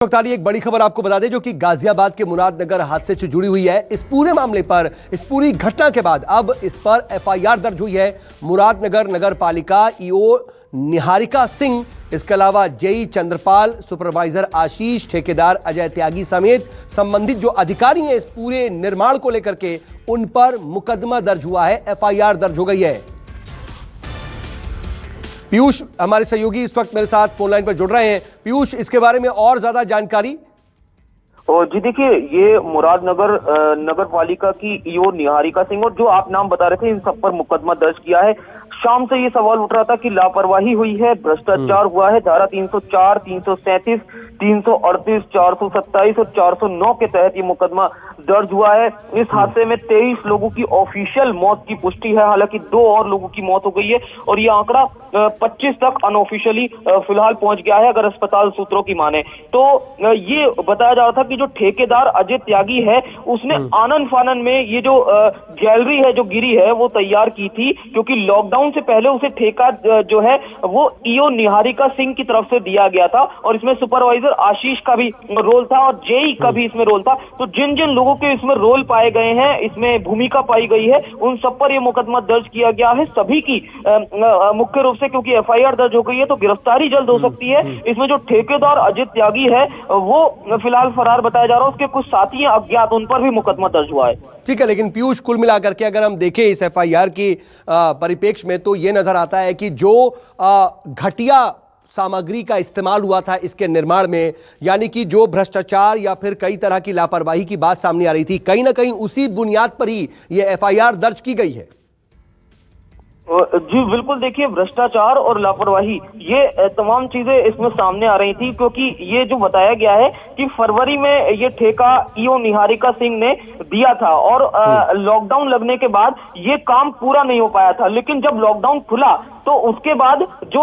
वक्त आ रही एक बड़ी खबर आपको बता दें जो कि गाजियाबाद के मुरादनगर हादसे से जुड़ी हुई है। इस पूरे मामले पर, इस पूरी घटना के बाद अब इस पर एफआईआर दर्ज हुई है। मुरादनगर नगर पालिका ईओ निहारिका सिंह, इसके अलावा जेई चंद्रपाल, सुपरवाइजर आशीष, ठेकेदार अजय त्यागी समेत संबंधित जो अधिकारी हैं इस पूरे निर्माण को लेकर के, उन पर मुकदमा दर्ज हुआ है, एफआईआर दर्ज हो गई है। पीयूष हमारे सहयोगी इस वक्त मेरे साथ फोन लाइन पर जुड़ रहे हैं। पीयूष, इसके बारे में और ज्यादा जानकारी। जी देखिए, ये मुरादनगर नगर पालिका की ईओ निहारिका सिंह और जो आप नाम बता रहे थे, इन सब पर मुकदमा दर्ज किया है। शाम से ये सवाल उठ रहा था कि लापरवाही हुई है, भ्रष्टाचार हुआ है। धारा 304, 337, 338, 427 और 409 के तहत ये मुकदमा दर्ज हुआ है। इस हादसे में 23 लोगों की ऑफिशियल मौत की पुष्टि है, हालांकि 2 और लोगों की मौत हो गई है और ये आंकड़ा 25 तक अनऑफिशियली फिलहाल पहुंच गया है, अगर अस्पताल सूत्रों की माने तो। ये बताया जा रहा था कि जो ठेकेदार अजय त्यागी है, उसने आनन फानन में ये जो गैलरी है जो गिरी है वो तैयार की थी, क्योंकि लॉकडाउन से पहले उसे ठेका जो है वो ईओ निहारिका सिंह की तरफ से दिया गया था और इसमें सुपरवाइजर आशीष का भी रोल था और जेई का भी इसमें रोल था। तो जिन जिन लोगों के इसमें रोल पाए गए हैं, इसमें भूमिका पाई गई है, उन सब पर यह मुकदमा दर्ज किया गया है। सभी की मुख्य रूप से, क्योंकि एफआईआर दर्ज हो गई है तो गिरफ्तारी जल्द हो सकती है। इसमें जो ठेकेदार अजय त्यागी है वो फिलहाल फरार बताया जा रहा है, उसके कुछ साथी अज्ञात, उन पर भी मुकदमा दर्ज हुआ है। ठीक है, लेकिन पीयूष, कुल मिलाकर के अगर हम देखें इस एफआईआर की परिप्रेक्ष्य में, तो ये नजर आता है कि जो घटिया सामग्री का इस्तेमाल हुआ था इसके निर्माण में, यानी कि जो भ्रष्टाचार या फिर कई तरह की लापरवाही की बात सामने आ रही थी, कहीं ना कहीं उसी बुनियाद पर ही यह एफआईआर दर्ज की गई है। जी बिल्कुल, देखिए भ्रष्टाचार और लापरवाही ये तमाम चीजें इसमें सामने आ रही थी, क्योंकि ये जो बताया गया है कि फरवरी में ये ठेका ईओ निहारिका सिंह ने दिया था और लॉकडाउन लगने के बाद ये काम पूरा नहीं हो पाया था। लेकिन जब लॉकडाउन खुला तो उसके बाद जो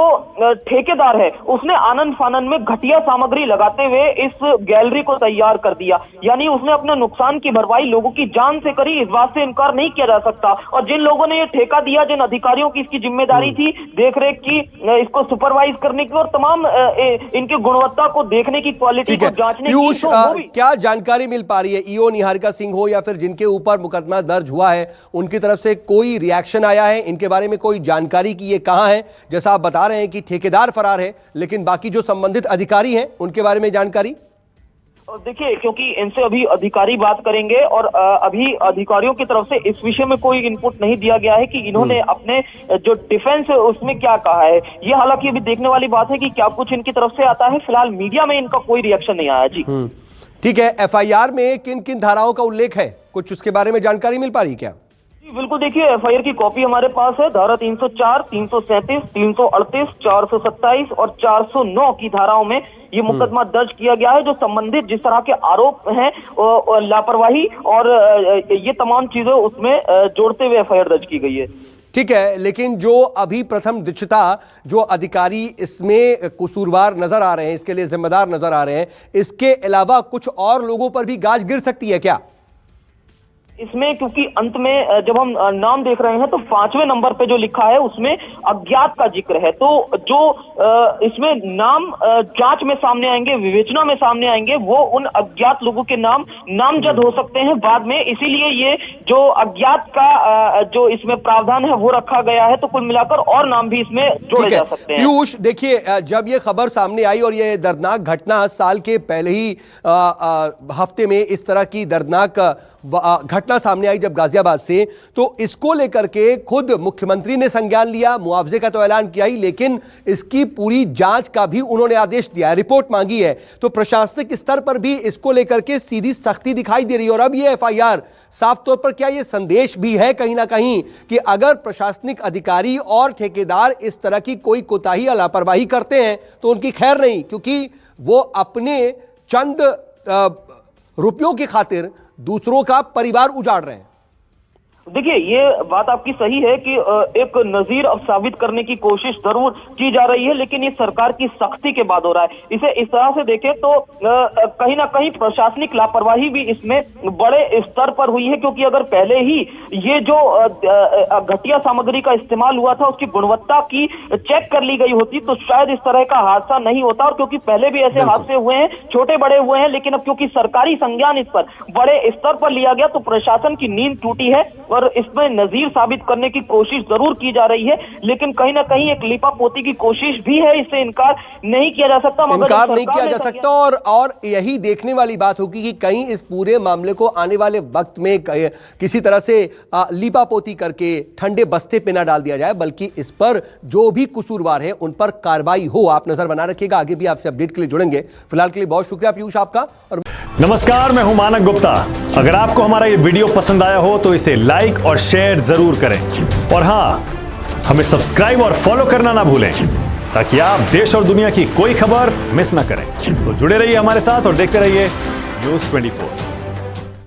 ठेकेदार है उसने आनंद फानन में घटिया सामग्री लगाते हुए इस गैलरी को तैयार कर दिया, यानी उसने अपने नुकसान की भरपाई लोगों की जान से करी। इस बात से इनकार नहीं किया जा सकता। और जिन लोगों ने ये ठेका दिया, जिन अधिकारियों की इसकी जिम्मेदारी थी देखरेख की, इसको सुपरवाइज करने की और तमाम इनकी गुणवत्ता को देखने की, क्वालिटी को जांचने की, क्या जानकारी मिल पा रही है? ईओ निहारिका सिंह हो या फिर जिनके ऊपर मुकदमा दर्ज हुआ है, उनकी तरफ से कोई रिएक्शन आया है? इनके बारे में कोई जानकारी की ये कहां है? जैसा आप बता रहे हैं कि ठेकेदार फरार है, लेकिन बाकी जो संबंधित अधिकारी हैं उनके बारे में जानकारी? देखिए, क्योंकि इनसे अभी अधिकारी बात करेंगे और अभी अधिकारियों की तरफ से इस विषय में कोई इनपुट नहीं दिया गया है कि इन्होंने अपने जो डिफेंस है उसमें क्या कहा है। ये हालांकि अभी देखने वाली बात है कि क्या कुछ इनकी तरफ से आता है। फिलहाल मीडिया में इनका कोई रिएक्शन नहीं आया। जी ठीक है, एफआईआर में किन किन धाराओं का उल्लेख है, कुछ उसके बारे में जानकारी मिल पा रही है क्या? बिल्कुल, देखिए एफआईआर की कॉपी हमारे पास है। धारा 304, 337, 338, 427 और 409 की धाराओं में ये मुकदमा दर्ज किया गया है। जो संबंधित जिस तरह के आरोप हैं लापरवाही और ये तमाम चीजें उसमें जोड़ते हुए एफआईआर दर्ज की गई है। ठीक है, लेकिन जो अभी प्रथम दृष्टया जो अधिकारी इसमें कसूरवार नजर आ रहे हैं, इसके लिए जिम्मेदार नजर आ रहे हैं, इसके अलावा कुछ और लोगों पर भी गाज गिर सकती है क्या इसमें? क्योंकि अंत में जब हम नाम देख रहे हैं तो 5वें नंबर पे जो लिखा है उसमें अज्ञात का जिक्र है। तो जो इसमें नाम जांच में सामने आएंगे, विवेचना में सामने आएंगे, वो उन अज्ञात लोगों के नाम नामजद हो सकते हैं बाद में। इसीलिए ये जो अज्ञात का जो इसमें प्रावधान है वो रखा गया है। तो कुल मिलाकर और नाम भी इसमें जोड़े जा सकते हैं। पीयूष, देखिए, जब ये खबर सामने आई और ये दर्दनाक घटना साल के पहले ही हफ्ते में इस तरह की दर्दनाक घटना सामने आई जब गाजियाबाद से, तो इसको लेकर के खुद मुख्यमंत्री ने संज्ञान लिया, मुआवजे का तो ऐलान किया ही, लेकिन इसकी पूरी जांच का भी उन्होंने आदेश दिया है, रिपोर्ट मांगी है। तो प्रशासनिक स्तर पर भी इसको लेकर के सीधी सख्ती दिखाई दे रही है। और अब ये एफआईआर साफ तौर पर क्या ये संदेश भी है कहीं ना कहीं कि अगर प्रशासनिक अधिकारी और ठेकेदार इस तरह की कोई कोताही या लापरवाही करते हैं तो उनकी खैर नहीं, क्योंकि वो अपने चंद रुपयों की खातिर दूसरों का परिवार उजाड़ रहे हैं। देखिए, ये बात आपकी सही है कि एक नजीर अब साबित करने की कोशिश जरूर की जा रही है, लेकिन ये सरकार की सख्ती के बाद हो रहा है। इसे इस तरह से देखें तो कहीं ना कहीं प्रशासनिक लापरवाही भी इसमें बड़े स्तर पर हुई है, क्योंकि अगर पहले ही ये जो घटिया सामग्री का इस्तेमाल हुआ था उसकी गुणवत्ता की चेक कर ली गई होती तो शायद इस तरह का हादसा नहीं होता। और क्योंकि पहले भी ऐसे हादसे हुए हैं, छोटे बड़े हुए हैं, लेकिन अब क्योंकि सरकारी संज्ञान इस पर बड़े स्तर पर लिया गया तो प्रशासन की नींद टूटी है और इसमें नजीर साबित करने की कोशिश जरूर की जा रही है, लेकिन कहीं ना कहीं एक लिपापोती की कोशिश भी है, इससे इनकार नहीं किया जा सकता। इनकार नहीं किया जा सकता और यही देखने वाली बात होगी कि कहीं इस पूरे मामले को आने वाले वक्त में किसी तरह से लिपापोती करके ठंडे बस्ते पे ना डाल दिया जाए, बल्कि इस पर जो भी कसूरवार है उन पर कार्रवाई हो। आप नजर बना रखिएगा, आगे भी आपसे अपडेट के लिए जुड़ेंगे। फिलहाल के लिए बहुत शुक्रिया पीयूष आपका। और नमस्कार, मैं हूं मानक गुप्ता। अगर आपको हमारा ये वीडियो पसंद आया हो तो इसे लाइक और शेयर जरूर करें और हां, हमें सब्सक्राइब और फॉलो करना ना भूलें ताकि आप देश और दुनिया की कोई खबर मिस ना करें। तो जुड़े रहिए हमारे साथ और देखते रहिए News 24।